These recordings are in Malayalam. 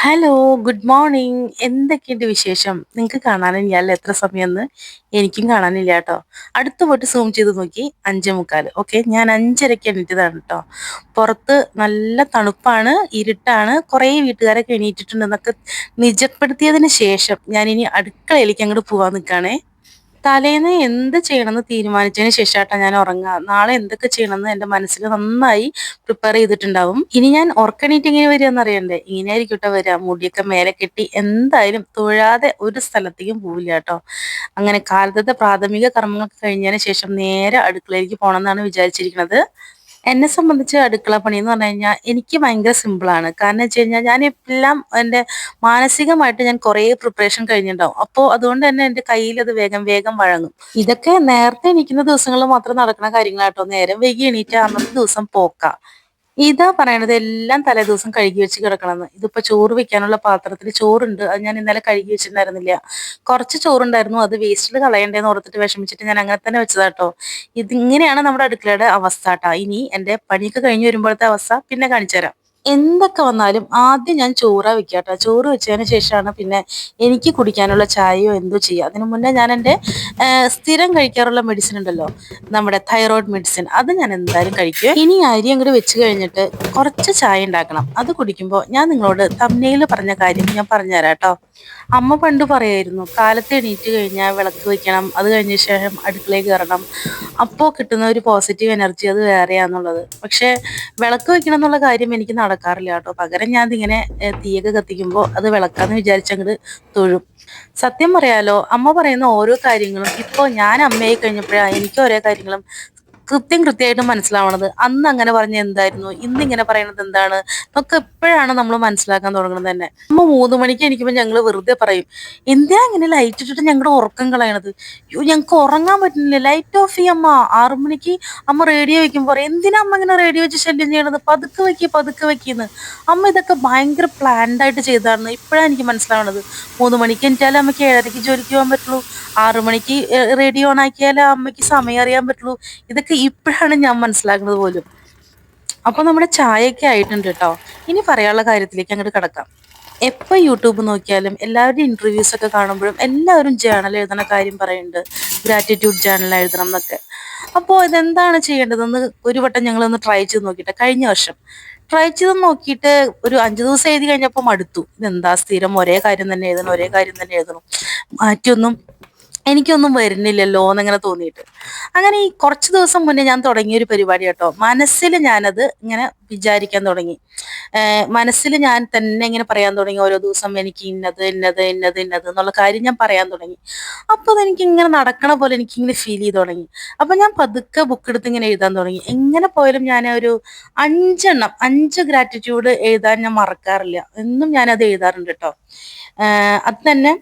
Hello, good morning. എന്തൊക്കെയുണ്ട് വിശേഷം? നിങ്ങൾക്ക് കാണാനില്ലല്ലോ എത്ര സമയമെന്ന്? എനിക്കും കാണാനില്ല കേട്ടോ. അടുത്ത് പോയിട്ട് സൂം ചെയ്ത് നോക്കി 5:45. ഓക്കെ, ഞാൻ 5:30ക്ക് എണീറ്റതാണ് കേട്ടോ. പുറത്ത് നല്ല തണുപ്പാണ്, ഇരുട്ടാണ്, കുറേ വീട്ടുകാരൊക്കെ എണീറ്റിട്ടുണ്ടെന്നൊക്കെ നിജപ്പെടുത്തിയതിന് ശേഷം ഞാനിനി അടുക്കളയിലേക്ക് അങ്ങോട്ട് പോവാൻ നിൽക്കുകയാണേ. തലേന്ന് എന്ത് ചെയ്യണമെന്ന് തീരുമാനിച്ചതിന് ശേഷമായിട്ടാ ഞാൻ ഉറങ്ങുക. നാളെ എന്തൊക്കെ ചെയ്യണമെന്ന് എൻ്റെ മനസ്സിൽ നന്നായി പ്രിപ്പയർ ചെയ്തിട്ടുണ്ടാവും. ഇനി ഞാൻ ഉറക്കണീറ്റ് എങ്ങനെ വരികയെന്ന് അറിയണ്ടേ? ഇങ്ങനെ ആയിരിക്കും ട്ടോ വരിക. മുടിയൊക്കെ മേലെ കെട്ടി എന്തായാലും തൊഴാതെ ഒരു സ്ഥലത്തേക്കും പോവില്ല കേട്ടോ. അങ്ങനെ കാലത്തത്തെ പ്രാഥമിക കർമ്മങ്ങളൊക്കെ കഴിഞ്ഞതിന് ശേഷം നേരെ അടുക്കളയിലേക്ക് പോകണം എന്നാണ് വിചാരിച്ചിരിക്കുന്നത്. എന്നെ സംബന്ധിച്ച് അടുക്കള പണി എന്ന് പറഞ്ഞു കഴിഞ്ഞാൽ എനിക്ക് ഭയങ്കര സിമ്പിളാണ്. കാരണം വെച്ച് കഴിഞ്ഞാൽ ഞാൻ എല്ലാം എൻ്റെ മാനസികമായിട്ട് ഞാൻ കുറേ പ്രിപ്പറേഷൻ കഴിഞ്ഞിട്ടുണ്ടാവും. അപ്പോൾ അതുകൊണ്ട് തന്നെ എൻ്റെ കയ്യിൽ അത് വേഗം വേഗം വഴങ്ങും. ഇതൊക്കെ നേരത്തെ എണീക്കുന്ന ദിവസങ്ങളിൽ മാത്രം നടക്കുന്ന കാര്യങ്ങളാട്ടോ. നേരം വൈകി എണീറ്റ അന്നത്തെ ദിവസം പോക്കാ. ഇതാ പറയണത് എല്ലാം തലേദിവസം കഴുകി വെച്ച് കിടക്കണമെന്ന്. ഇതിപ്പോ ചോറ് വെക്കാനുള്ള പാത്രത്തിൽ ചോറുണ്ട്. അത് ഞാൻ ഇന്നലെ കഴുകി വെച്ചിട്ടുണ്ടായിരുന്നില്ല. കുറച്ച് ചോറുണ്ടായിരുന്നു. അത് വേസ്റ്റിൽ കളയണ്ടേന്ന് ഓർത്തിട്ട് വിഷമിച്ചിട്ട് ഞാൻ അങ്ങനെ തന്നെ വെച്ചതാട്ടോ. ഇതിങ്ങനെയാണ് നമ്മുടെ അടുക്കളയുടെ അവസ്ഥ ട്ടാ. ഇനി എന്റെ പണിയൊക്കെ കഴിഞ്ഞ് വരുമ്പോഴത്തെ അവസ്ഥ പിന്നെ കാണിച്ചു തരാം. എന്തൊക്കെ വന്നാലും ആദ്യം ഞാൻ ചോറാ വെക്കാട്ടോ. ചോറ് വെച്ചതിന് ശേഷമാണ് പിന്നെ എനിക്ക് കുടിക്കാനുള്ള ചായയോ എന്തോ ചെയ്യുക. അതിനു മുന്നേ ഞാൻ എൻ്റെ സ്ഥിരം കഴിക്കാറുള്ള മെഡിസിൻ ഉണ്ടല്ലോ, നമ്മുടെ തൈറോയ്ഡ് മെഡിസിൻ, അത് ഞാൻ എന്തായാലും കഴിക്കും. ഇനി അരി അങ്ങോട്ട് വെച്ച് കഴിഞ്ഞിട്ട് കുറച്ച് ചായ ഉണ്ടാക്കണം. അത് കുടിക്കുമ്പോൾ ഞാൻ നിങ്ങളോട് തമ്മനയിൽ പറഞ്ഞ കാര്യം ഞാൻ പറഞ്ഞുതരാം കേട്ടോ. അമ്മ പണ്ട് പറയായിരുന്നു, കാലത്ത് എണീറ്റ് കഴിഞ്ഞാൽ വിളക്ക് വെക്കണം, അത് കഴിഞ്ഞ ശേഷം അടുക്കളയിൽ കയറണം, അപ്പോൾ കിട്ടുന്ന ഒരു പോസിറ്റീവ് എനർജി അത് വേറെയാന്നുള്ളത്. പക്ഷെ വിളക്ക് വെക്കണം എന്നുള്ള കാര്യം എനിക്ക് നടക്കാറില്ല കേട്ടോ. പകരം ഞാൻ ഇതിങ്ങനെ തീയൊക്കെ കത്തിക്കുമ്പോൾ അത് വിളക്കാന്ന് വിചാരിച്ചങ്ങോട്ട് തൊഴും. സത്യം പറയാലോ, അമ്മ പറയുന്ന ഓരോ കാര്യങ്ങളും ഇപ്പോൾ ഞാൻ അമ്മയായി കഴിഞ്ഞപ്പോഴാണ് എനിക്ക് ഓരോ കാര്യങ്ങളും കൃത്യമായിട്ട് മനസ്സിലാവണത്. അന്ന് അങ്ങനെ പറഞ്ഞ എന്തായിരുന്നു, ഇന്ന് ഇങ്ങനെ പറയണത് എന്താണ് എന്നൊക്കെ എപ്പോഴാണ് നമ്മൾ മനസ്സിലാക്കാൻ തുടങ്ങുന്നത് തന്നെ. അമ്മ 3 മണിക്ക് എണീക്കുമ്പോൾ ഞങ്ങൾ വെറുതെ പറയും, എന്തിനാ ഇങ്ങനെ ലൈറ്റ് ഇട്ടിട്ട് ഞങ്ങളുടെ ഉറക്കം കളയണത്? ഞങ്ങൾക്ക് ഉറങ്ങാൻ പറ്റുന്നില്ല, ലൈറ്റ് ഓഫ് ചെയ്യമ്മ. 6 മണിക്ക് അമ്മ റേഡിയോ വെക്കുമ്പോൾ പറയും, എന്തിനാ അമ്മ ഇങ്ങനെ റേഡിയോ വെച്ച് ശല്യം ചെയ്യണത്? പതുക്കെ വെക്കുന്നു. അമ്മ ഇതൊക്കെ ഭയങ്കര പ്ലാൻഡ് ആയിട്ട് ചെയ്തതാണ്. ഇപ്പോഴാണ് എനിക്ക് മനസ്സിലാവണത്. 3 മണിക്ക് എണീറ്റാലേ അമ്മയ്ക്ക് 7:30ക്ക് ജോലിക്ക് പോകാൻ പറ്റുള്ളൂ. 6 മണിക്ക് റേഡിയോ ഓൺ ആക്കിയാലേ അമ്മയ്ക്ക് സമയം അറിയാൻ പറ്റുള്ളൂ. ഇതൊക്കെ ഇപ്പോഴാണ് ഞാൻ മനസ്സിലാക്കുന്നത് പോലും. അപ്പൊ നമ്മുടെ ചായയൊക്കെ ആയിട്ടുണ്ട് കേട്ടോ. ഇനി പറയാനുള്ള കാര്യത്തിലേക്ക് അങ്ങോട്ട് കിടക്കാം. എപ്പോൾ യൂട്യൂബ് നോക്കിയാലും എല്ലാവരുടെയും ഇന്റർവ്യൂസ് ഒക്കെ കാണുമ്പോഴും എല്ലാവരും ജേണൽ എഴുതണ കാര്യം പറയുന്നുണ്ട്, ഗ്രാറ്റിറ്റ്യൂഡ് ജേണൽ എഴുതണം എന്നൊക്കെ. അപ്പോൾ ഇതെന്താണ് ചെയ്യേണ്ടതെന്ന് ഒരു വട്ടം ഞങ്ങളൊന്ന് ട്രൈ ചെയ്ത് നോക്കിയിട്ട് കഴിഞ്ഞ വർഷം ട്രൈ ചെയ്ത് നോക്കിയിട്ട് ഒരു 5 ദിവസം എഴുതി കഴിഞ്ഞപ്പോൾ മടുത്തു. ഇതെന്താ സ്ഥിരം ഒരേ കാര്യം തന്നെ എഴുതണം, മാറ്റിയൊന്നും എനിക്കൊന്നും വരുന്നില്ലല്ലോ എന്നിങ്ങനെ തോന്നിയിട്ട്. അങ്ങനെ ഈ കുറച്ച് ദിവസം മുന്നേ ഞാൻ തുടങ്ങിയ ഒരു പരിപാടി കേട്ടോ. മനസ്സിൽ ഞാനത് ഇങ്ങനെ വിചാരിക്കാൻ തുടങ്ങി. മനസ്സിൽ ഞാൻ തന്നെ ഇങ്ങനെ പറയാൻ തുടങ്ങി, ഓരോ ദിവസം എനിക്ക് ഇന്നത് എന്നുള്ള കാര്യം ഞാൻ പറയാൻ തുടങ്ങി. അപ്പൊ അതെനിക്ക് ഇങ്ങനെ നടക്കണ പോലെ എനിക്ക് ഇങ്ങനെ ഫീൽ ചെയ്ത് തുടങ്ങി. അപ്പൊ ഞാൻ പതുക്കെ ബുക്ക് എടുത്ത് ഇങ്ങനെ എഴുതാൻ തുടങ്ങി. എങ്ങനെ പോയാലും ഞാൻ ഒരു 5 ഗ്രാറ്റിറ്റ്യൂഡ് എഴുതാൻ ഞാൻ മറക്കാറില്ല. എന്നും ഞാനത് എഴുതാറുണ്ട് കേട്ടോ. അത് തന്നെ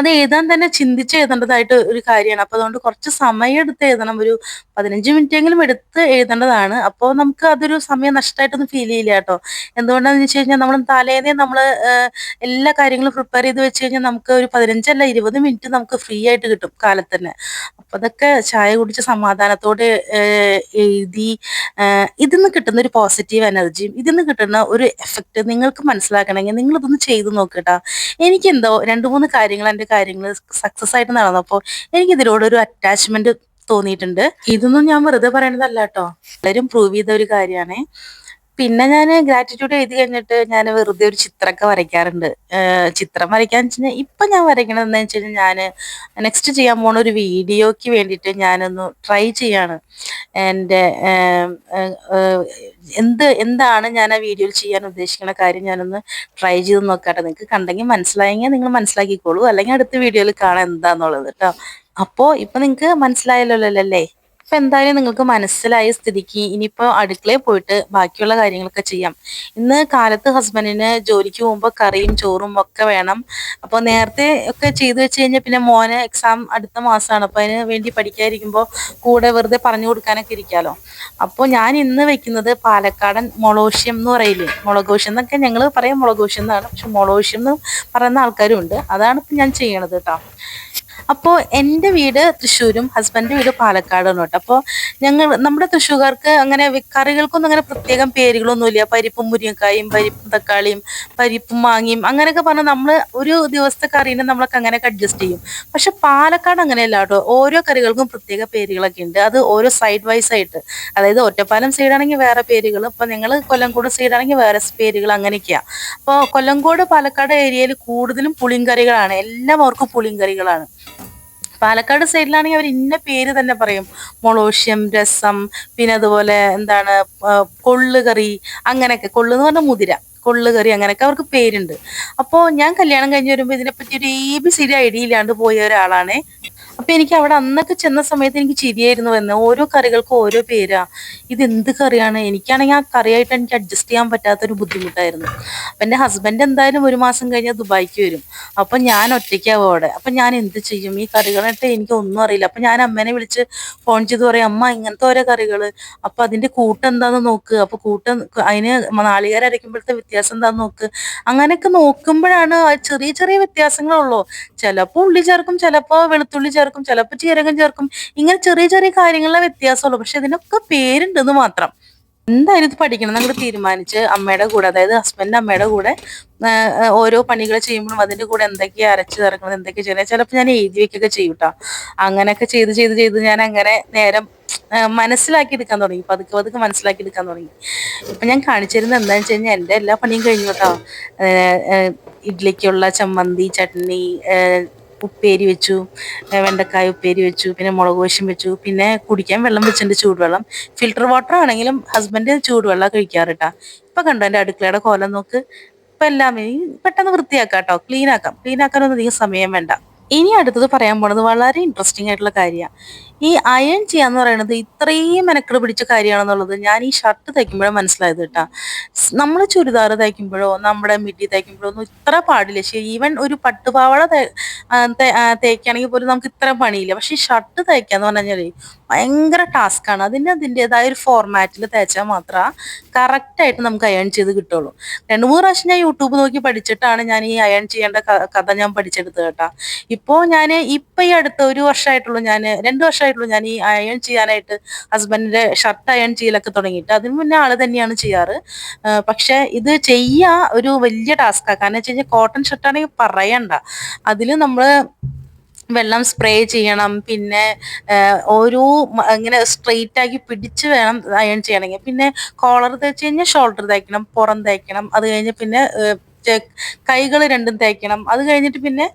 അത് എഴുതാൻ തന്നെ ചിന്തിച്ച് എഴുതേണ്ടതായിട്ട് ഒരു കാര്യമാണ്. അപ്പൊ അതുകൊണ്ട് കുറച്ച് സമയം എടുത്ത് എഴുതണം. ഒരു 15 മിനിറ്റെങ്കിലും എടുത്ത് എഴുതേണ്ടതാണ്. അപ്പോൾ നമുക്ക് അതൊരു സമയം നഷ്ടമായിട്ടൊന്നും ഫീൽ ചെയ്യില്ല കേട്ടോ. എന്തുകൊണ്ടാന്ന് വെച്ച് കഴിഞ്ഞാൽ നമ്മൾ തലേന്നേ നമ്മൾ എല്ലാ കാര്യങ്ങളും പ്രിപ്പയർ ചെയ്ത് വെച്ച് കഴിഞ്ഞാൽ നമുക്ക് ഒരു 15 അല്ല 20 മിനിറ്റ് നമുക്ക് ഫ്രീ ആയിട്ട് കിട്ടും കാലത്ത് തന്നെ. അപ്പൊ അതൊക്കെ ചായ കുടിച്ച് സമാധാനത്തോടെ എഴുതി ഇതിന്ന് കിട്ടുന്ന ഒരു പോസിറ്റീവ് എനർജിയും ഇതിന്ന് കിട്ടുന്ന ഒരു എഫക്റ്റ് നിങ്ങൾക്ക് മനസ്സിലാക്കണമെങ്കിൽ നിങ്ങൾ ഇതൊന്ന് ചെയ്ത് നോക്കട്ടാ. എനിക്കെന്തോ 2-3 കാര്യങ്ങൾ എൻ്റെ കാര്യങ്ങൾ സക്സസ് ആയിട്ട് നടന്നപ്പോൾ എനിക്ക് ഇതിനോട് ഒരു അറ്റാച്ച്മെന്റ് തോന്നിയിട്ടുണ്ട്. ഇതൊന്നും ഞാൻ വെറുതെ പറയണതല്ല കേട്ടോ, എല്ലാവരും പ്രൂവ് ചെയ്ത ഒരു കാര്യമാണ്. പിന്നെ ഞാൻ ഗ്രാറ്റിറ്റ്യൂഡ് എഴുതി കഴിഞ്ഞിട്ട് ഞാൻ വെറുതെ ഒരു ചിത്രമൊക്കെ വരയ്ക്കാറുണ്ട്. ചിത്രം വരയ്ക്കാന്ന് വെച്ച് കഴിഞ്ഞാൽ ഇപ്പൊ ഞാൻ വരയ്ക്കണത് എന്താ വെച്ച് കഴിഞ്ഞാൽ ഞാൻ നെക്സ്റ്റ് ചെയ്യാൻ പോണ ഒരു വീഡിയോക്ക് വേണ്ടിയിട്ട് ഞാനൊന്ന് ട്രൈ ചെയ്യാണ്. എൻ്റെ എന്താണ് ഞാൻ ആ വീഡിയോയിൽ ചെയ്യാൻ ഉദ്ദേശിക്കുന്ന കാര്യം ഞാനൊന്ന് ട്രൈ ചെയ്ത് നോക്കട്ടെ. നിങ്ങൾക്ക് കണ്ടെങ്കിൽ മനസ്സിലായെങ്കിൽ നിങ്ങൾ മനസ്സിലാക്കിക്കോളൂ, അല്ലെങ്കിൽ അടുത്ത വീഡിയോയിൽ കാണാൻ എന്താന്നുള്ളത് കേട്ടോ. അപ്പോ ഇപ്പൊ നിങ്ങൾക്ക് മനസ്സിലായല്ലോ അല്ലേ? അപ്പൊ എന്തായാലും നിങ്ങൾക്ക് മനസ്സിലായ സ്ഥിതിക്ക് ഇനിയിപ്പോ അടുക്കളയിൽ പോയിട്ട് ബാക്കിയുള്ള കാര്യങ്ങളൊക്കെ ചെയ്യാം. ഇന്ന് കാലത്ത് ഹസ്ബൻഡിന് ജോലിക്ക് പോകുമ്പോൾ കറിയും ചോറും ഒക്കെ വേണം. അപ്പൊ നേരത്തെ ഒക്കെ ചെയ്തു വെച്ച് കഴിഞ്ഞാൽ പിന്നെ മോന് എക്സാം അടുത്ത മാസമാണ്. അപ്പൊ അതിന് വേണ്ടി പഠിക്കാതിരിക്കുമ്പോൾ കൂടെ വെറുതെ പറഞ്ഞു കൊടുക്കാനൊക്കെ ഇരിക്കാലോ. അപ്പോൾ ഞാൻ ഇന്ന് വെക്കുന്നത് പാലക്കാടൻ മൊളോഷ്യം എന്ന് പറയില്ലേ, മുളകോഷ്യം എന്നൊക്കെ ഞങ്ങൾ പറയും, മുളകോഷ്യം എന്നാണ്. പക്ഷെ മൊളോഷ്യം എന്ന് പറയുന്ന ആൾക്കാരും ഉണ്ട്. അതാണ് ഇപ്പൊ ഞാൻ ചെയ്യണത് കേട്ടോ. അപ്പോൾ എൻ്റെ വീട് തൃശ്ശൂരും ഹസ്ബൻഡിൻ്റെ വീട് പാലക്കാടാണ് കേട്ടോ. അപ്പോൾ നമ്മുടെ തൃശ്ശൂർക്കാർക്ക് അങ്ങനെ കറികൾക്കൊന്നും അങ്ങനെ പ്രത്യേകം പേരുകളൊന്നുമില്ല. പരിപ്പും മുരിങ്ങക്കായും പരിപ്പും തക്കാളിയും പരിപ്പും മാങ്ങയും അങ്ങനെയൊക്കെ പറഞ്ഞാൽ നമ്മൾ ഒരു ദിവസത്തെ കറീനെ നമ്മളൊക്കെ അങ്ങനെയൊക്കെ അഡ്ജസ്റ്റ് ചെയ്യും. പക്ഷെ പാലക്കാട് അങ്ങനെയല്ല കേട്ടോ. ഓരോ കറികൾക്കും പ്രത്യേക പേരുകളൊക്കെ ഉണ്ട്. അത് ഓരോ സൈഡ് വൈസ് ആയിട്ട്, അതായത് ഒറ്റപ്പാലം സൈഡാണെങ്കിൽ വേറെ പേരുകൾ, ഇപ്പൊ നിങ്ങൾ കൊല്ലംകോട് സൈഡാണെങ്കിൽ വേറെ പേരുകൾ, അങ്ങനെയൊക്കെയാ. അപ്പോൾ കൊല്ലംകോട് പാലക്കാട് ഏരിയയിൽ കൂടുതലും പുളിങ്കറികളാണ്, എല്ലാവർക്കും പുളിങ്കറികളാണ്. പാലക്കാട് സൈഡിലാണെങ്കിൽ അവർ ഇന്ന പേര് തന്നെ പറയും. മൊളോഷ്യം, രസം, പിന്നെ അതുപോലെ എന്താണ് കൊള്ളുകറി, അങ്ങനെയൊക്കെ. കൊള്ളു എന്ന് പറഞ്ഞാൽ മുതിര, കൊള്ളുകറി, അങ്ങനെയൊക്കെ അവർക്ക് പേരുണ്ട്. അപ്പോൾ ഞാൻ കല്യാണം കഴിഞ്ഞ് വരുമ്പോൾ ഇതിനെപ്പറ്റി ഒരു ABCD ഐഡിയ ഇല്ലാണ്ട് പോയ ഒരാളാണ്. അപ്പൊ എനിക്ക് അവിടെ അന്നൊക്കെ ചെന്ന സമയത്ത് എനിക്ക് ചിരിയായിരുന്നു വന്നത്. ഓരോ കറികൾക്കും ഓരോ പേരാ. ഇത് എന്ത് കറിയാണ്? എനിക്കാണെങ്കിൽ ആ കറിയായിട്ട് എനിക്ക് അഡ്ജസ്റ്റ് ചെയ്യാൻ പറ്റാത്തൊരു ബുദ്ധിമുട്ടായിരുന്നു. അപ്പൊ എന്റെ ഹസ്ബൻഡ് എന്തായാലും ഒരു മാസം കഴിഞ്ഞാൽ ദുബായിക്ക് വരും. അപ്പൊ ഞാൻ ഒറ്റയ്ക്കാവും അവിടെ. അപ്പൊ ഞാൻ എന്ത് ചെയ്യും? ഈ കറികളായിട്ട് എനിക്ക് ഒന്നും അറിയില്ല. അപ്പൊ ഞാൻ അമ്മേനെ വിളിച്ച് ഫോൺ ചെയ്ത് പറയും, അമ്മ ഇങ്ങനത്തെ ഓരോ കറികള്, അപ്പൊ അതിന്റെ കൂട്ട് എന്താന്ന് നോക്ക്, അപ്പൊ അതിന് നാളികേരം അരയ്ക്കുമ്പോഴത്തെ വ്യത്യാസം എന്താന്ന് നോക്ക്. അങ്ങനെയൊക്കെ നോക്കുമ്പോഴാണ് ചെറിയ ചെറിയ വ്യത്യാസങ്ങളുള്ളൂ. ചിലപ്പോ ഉള്ളി ചേർക്കും, ചിലപ്പോ വെളുത്തുള്ളി ചേർക്കും, ചിലപ്പോ ജീരകം ചേർക്കും. ഇങ്ങനെ ചെറിയ ചെറിയ കാര്യങ്ങളിലെ വ്യത്യാസമുള്ളൂ. പക്ഷെ ഇതിനൊക്കെ പേരുണ്ടെന്ന് മാത്രം. എന്തായാലും ഇത് പഠിക്കണം എന്നങ്ങോട്ട് തീരുമാനിച്ച് അമ്മയുടെ കൂടെ, അതായത് ഹസ്ബൻഡിന്റെ അമ്മയുടെ കൂടെ ഓരോ പണികൾ ചെയ്യുമ്പോഴും അതിന്റെ കൂടെ എന്തൊക്കെയാ അരച്ച് ചേർക്കുന്നത്, എന്തൊക്കെയാ ചെയ്യുന്നത്, ചിലപ്പോൾ ഞാൻ എഴുതി വെക്കൊക്കെ ചെയ്യൂട്ടാ. അങ്ങനെയൊക്കെ ചെയ്ത് ചെയ്ത് ചെയ്ത് ഞാൻ അങ്ങനെ നേരം മനസ്സിലാക്കി എടുക്കാൻ തുടങ്ങി. പതുക്കെ പതുക്കെ മനസ്സിലാക്കി എടുക്കാൻ തുടങ്ങി. ഇപ്പൊ ഞാൻ കാണിച്ചിരുന്നത് എന്താണെന്ന് വെച്ച് കഴിഞ്ഞാൽ എന്റെ എല്ലാ പണിയും കഴിഞ്ഞു കേട്ടോ. ഇഡ്ലിക്കുള്ള ചമ്മന്തി, ചട്നി, ഉപ്പേരി വെച്ചു, വെണ്ടക്കായ ഉപ്പേരി വെച്ചു, പിന്നെ മുളക് വശം വെച്ചു, പിന്നെ കുടിക്കാൻ വെള്ളം വെച്ചിട്ടുണ്ട്, ചൂടുവെള്ളം. ഫിൽട്ടർ വാട്ടർ ആണെങ്കിലും ഹസ്ബൻഡ് ചൂടുവെള്ളം കഴിക്കാറിട്ടാ. ഇപ്പൊ കണ്ടോ എന്റെ അടുക്കളയുടെ കോലം നോക്ക്. ഇപ്പൊ എല്ലാം പെട്ടെന്ന് വൃത്തിയാക്കാം കേട്ടോ, ക്ലീൻ ആക്കാനൊന്നും അധികം സമയം വേണ്ട. ഇനി അടുത്തത് പറയാൻ പോണത് വളരെ ഇൻട്രസ്റ്റിംഗ് ആയിട്ടുള്ള കാര്യമാണ്. ഈ അയൺ ചെയ്യാന്ന് പറയുന്നത് ഇത്രയും മെനക്കെട് പിടിച്ച കാര്യമാണെന്നുള്ളത് ഞാൻ ഈ ഷർട്ട് തയ്ക്കുമ്പോഴേ മനസ്സിലായത് കേട്ടാ. നമ്മൾ ചുരിദാർ തയ്ക്കുമ്പോഴോ നമ്മുടെ മിഡി തയ്ക്കുമ്പോഴോ ഒന്നും ഇത്ര പാടില്ല. ശരി, ഈവൻ ഒരു പട്ടുപാവാട തയ്ക്കുകയാണെങ്കിൽ പോലും നമുക്ക് ഇത്ര പണിയില്ല. പക്ഷെ ഈ ഷർട്ട് തയ്ക്കാന്ന് പറഞ്ഞു കഴിഞ്ഞാൽ ഭയങ്കര ടാസ്ക്കാണ്. അതിൻ്റെതായ ഒരു ഫോർമാറ്റിൽ തയ്ച്ചാൽ മാത്രമേ കറക്റ്റായിട്ട് നമുക്ക് അയൺ ചെയ്ത് കിട്ടുള്ളൂ. 2-3 പ്രാവശ്യം ഞാൻ യൂട്യൂബ് നോക്കി പഠിച്ചിട്ടാണ് ഞാൻ ഈ അയൺ ചെയ്യേണ്ട കഥ ഞാൻ പഠിച്ചെടുത്തത് കേട്ടാ. ഇപ്പൊ ഈ അടുത്ത 1 വർഷമായിട്ടുള്ളൂ, 2 വർഷമായിട്ടുള്ളൂ ഞാൻ ഈ അയൺ ചെയ്യാനായിട്ട് ഹസ്ബൻഡിന്റെ ഷർട്ട് അയൺ ചെയ്യലൊക്കെ തുടങ്ങിയിട്ട്. അതിന് മുന്നേ ആള് തന്നെയാണ് ചെയ്യാറ്. പക്ഷെ ഇത് ചെയ്യാ ഒരു വലിയ ടാസ്ക്കാണ്. കാരണം വെച്ച് കഴിഞ്ഞാൽ കോട്ടൺ ഷർട്ടാണെങ്കിൽ പറയണ്ട. അതില് നമ്മള് വെള്ളം സ്പ്രേ ചെയ്യണം, പിന്നെ ഓരോ ഇങ്ങനെ സ്ട്രെയിറ്റ് ആക്കി പിടിച്ച് വേണം അയൺ ചെയ്യണമെങ്കിൽ. പിന്നെ കോളർ തയ്ച്ച് കഴിഞ്ഞാൽ ഷോൾഡർ തയ്ക്കണം, പുറം തയ്ക്കണം, അത് കഴിഞ്ഞ് പിന്നെ കൈകൾ രണ്ടും തയ്ക്കണം, അത് കഴിഞ്ഞിട്ട് പിന്നെ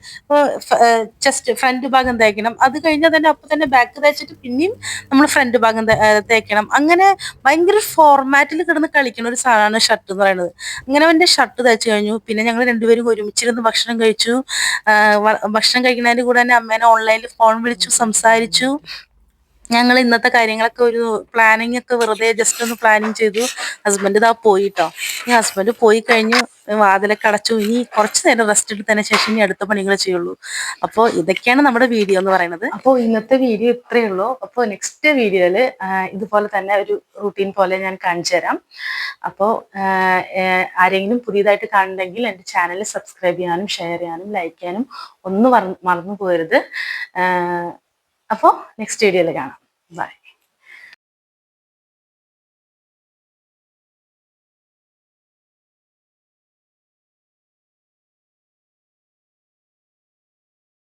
ചെസ്റ്റ് ഫ്രണ്ട് ഭാഗം തയ്ക്കണം, അത് കഴിഞ്ഞാൽ തന്നെ അപ്പൊ തന്നെ ബാക്ക് തയ്ച്ചിട്ട് പിന്നെയും നമ്മൾ ഫ്രണ്ട് ഭാഗം തയ്ക്കണം. അങ്ങനെ ഭയങ്കര ഫോർമാറ്റിൽ കിടന്ന് കളിക്കുന്ന ഒരു സാധനമാണ് ഷർട്ട് എന്ന് പറയുന്നത്. അങ്ങനെ അവന്റെ ഷർട്ട് തയ്ച്ചു കഴിഞ്ഞു. പിന്നെ ഞങ്ങൾ രണ്ടുപേരും ഒരുമിച്ചിരുന്ന് ഭക്ഷണം കഴിച്ചു. ഭക്ഷണം കഴിക്കുന്നതിന്റെ കൂടെ തന്നെ അമ്മേനെ ഓൺലൈനിൽ ഫോൺ വിളിച്ചു സംസാരിച്ചു. ഞങ്ങൾ ഇന്നത്തെ കാര്യങ്ങളൊക്കെ ഒരു പ്ലാനിങ് ഒക്കെ വെറുതെ ജസ്റ്റ് ഒന്ന് പ്ലാനിങ് ചെയ്തു. ഹസ്ബൻഡ് ഇതാ പോയിട്ടോ. ഈ ഹസ്ബൻഡ് പോയി കഴിഞ്ഞു, വാതിലൊക്കെ അടച്ചു. ഇനി കുറച്ച് നേരം റെസ്റ്റ് എടുത്തതിന് ശേഷം ഇനി അടുത്ത പണികൾ ചെയ്യുള്ളൂ. അപ്പോൾ ഇതൊക്കെയാണ് നമ്മുടെ വീഡിയോ എന്ന് പറയുന്നത്. അപ്പോൾ ഇന്നത്തെ വീഡിയോ ഇത്രയേ ഉള്ളൂ. അപ്പോൾ നെക്സ്റ്റ് വീഡിയോയിൽ ഇതുപോലെ തന്നെ ഒരു റൂട്ടീൻ പോലെ ഞാൻ കാണിച്ചു തരാം. അപ്പോൾ ആരെങ്കിലും പുതിയതായിട്ട് കാണുന്നുണ്ടെങ്കിൽ എൻ്റെ ചാനൽ സബ്സ്ക്രൈബ് ചെയ്യാനും ഷെയർ ചെയ്യാനും ലൈക്ക് ചെയ്യാനും ഒന്നും മറന്നു പോകരുത്. അപ്പോൾ നെക്സ്റ്റ് വീഡിയോയിൽ കാണാം. ബൈ.